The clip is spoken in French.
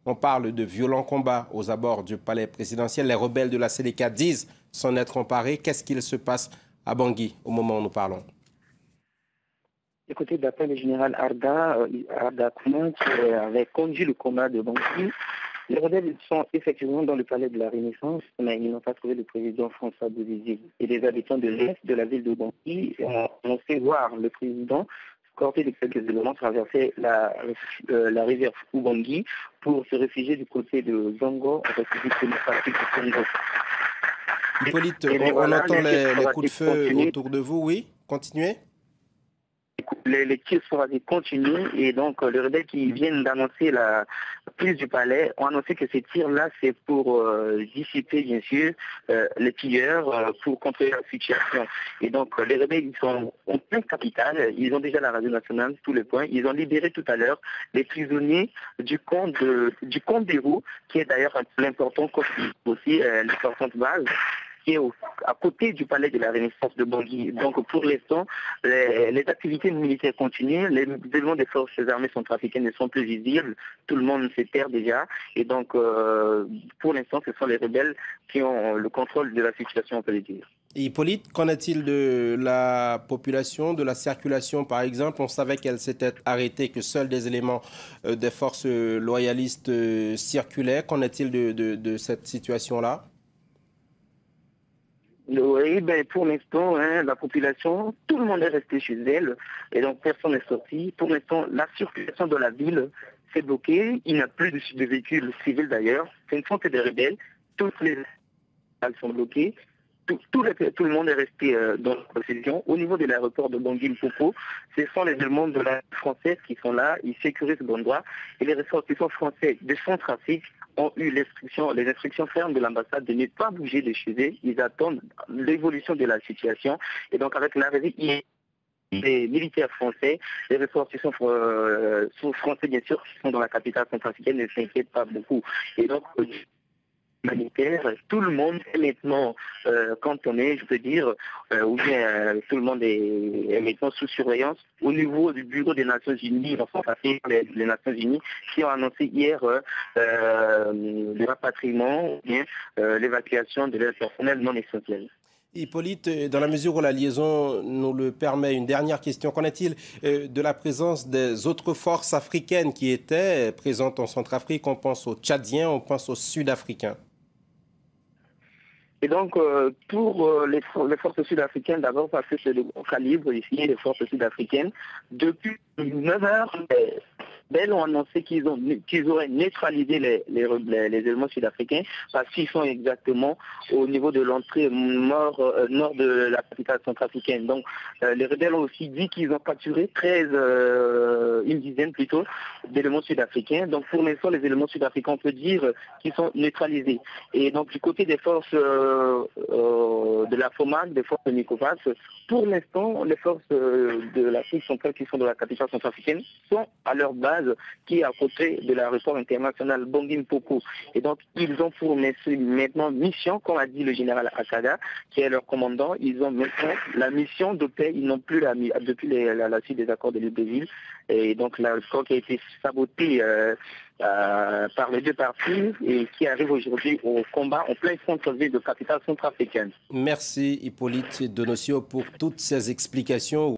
On parle de violents combats aux abords du palais présidentiel. Les rebelles de la Séléka disent s'en être emparés. Qu'est-ce qu'il se passe à Bangui au moment où nous parlons? Écoutez, d'après le général Arda Kouman, qui avait conduit le combat de Bangui, les rebelles sont effectivement dans le palais de la Renaissance, mais ils n'ont pas trouvé le président François Bozizé. Et les habitants de l'est de la ville de Bangui ont fait voir le président escorté de quelques éléments traverser la rivière Ubangui pour se réfugier du côté de Zongo, en République démocratique du Congo. Hippolyte, on entend les coups de feu autour de vous, oui? Continuez. Les tirs sporadiques continuent et donc les rebelles qui viennent d'annoncer la prise du palais ont annoncé que ces tirs-là, c'est pour dissiper bien sûr les pilleurs, pour contrôler la situation. Et donc les rebelles, ils sont en pleine capitale, ils ont déjà la radio nationale, tous les points, ils ont libéré tout à l'heure les prisonniers du camp des roues, qui est d'ailleurs un peu important aussi, l'importante base qui est à côté du palais de la Renaissance de Bangui. Donc pour l'instant, les activités militaires continuent, les éléments des forces armées centrafricaines ne sont plus visibles, tout le monde se perd déjà, et donc pour l'instant, ce sont les rebelles qui ont le contrôle de la situation, on peut le dire. Hippolyte, qu'en est-il de la population, de la circulation par exemple? On savait qu'elle s'était arrêtée, que seuls des éléments des forces loyalistes circulaient. Qu'en est-il de cette situation-là? Oui, pour l'instant, la population, tout le monde est resté chez elle et donc personne n'est sorti. Pour l'instant, la circulation de la ville s'est bloquée. Il n'y a plus de véhicules civils d'ailleurs. Ce ne sont que des rebelles. Toutes les salles sont bloquées. Tout le monde est resté dans la procession. Au niveau de l'aéroport de Bangui-Mpoko, ce sont les éléments de la française qui sont là. Ils sécurisent cet endroit. Et les ressortissants français de Centrafrique ont eu les instructions fermes de l'ambassade de ne pas bouger de chez eux. Ils attendent l'évolution de la situation. Et donc avec l'arrivée des militaires français, les ressortissants français bien sûr, qui sont dans la capitale centrafricaine, ne s'inquiètent pas beaucoup. Et donc humanitaire, tout le monde est maintenant cantonné, je peux dire, ou bien tout le monde est maintenant sous surveillance au niveau du bureau des Nations Unies, les Nations Unies, qui ont annoncé hier le rapatriement ou bien l'évacuation de leur personnel non essentiel. Hippolyte, dans la mesure où la liaison nous le permet, une dernière question. Qu'en est-il de la présence des autres forces africaines qui étaient présentes en Centrafrique? On pense aux Tchadiens, on pense aux Sud-Africains. Et donc, pour les forces sud-africaines, d'abord parce que c'est de gros calibre ici, les forces sud-africaines, depuis 9 heures, elles ont annoncé qu'ils auraient neutralisé les éléments sud-africains parce qu'ils sont exactement au niveau de l'entrée nord de la capitale centrafricaine. Donc, les rebelles ont aussi dit qu'ils ont capturé une dizaine plutôt, d'éléments sud-africains. Donc, pour l'instant, les éléments sud-africains, on peut dire qu'ils sont neutralisés. Et donc, du côté des forces de la FOMAC, des forces de Nicopas, pour l'instant, les forces de l'Afrique centrale qui sont de la capitale centrafricaine sont à leur base qui est à côté de l'aéroport international Bangui-Mpoko. Et donc, ils ont pour maintenant mission, comme a dit le général Akada, qui est leur commandant, ils ont maintenant la mission de paix, ils n'ont plus depuis la suite des accords de Libreville. Et donc, l'accord qui a été saboté par les deux parties et qui arrive aujourd'hui au combat en plein centre-ville de capitale centrafricaine. Merci Hippolyte Donocio pour toutes ces explications.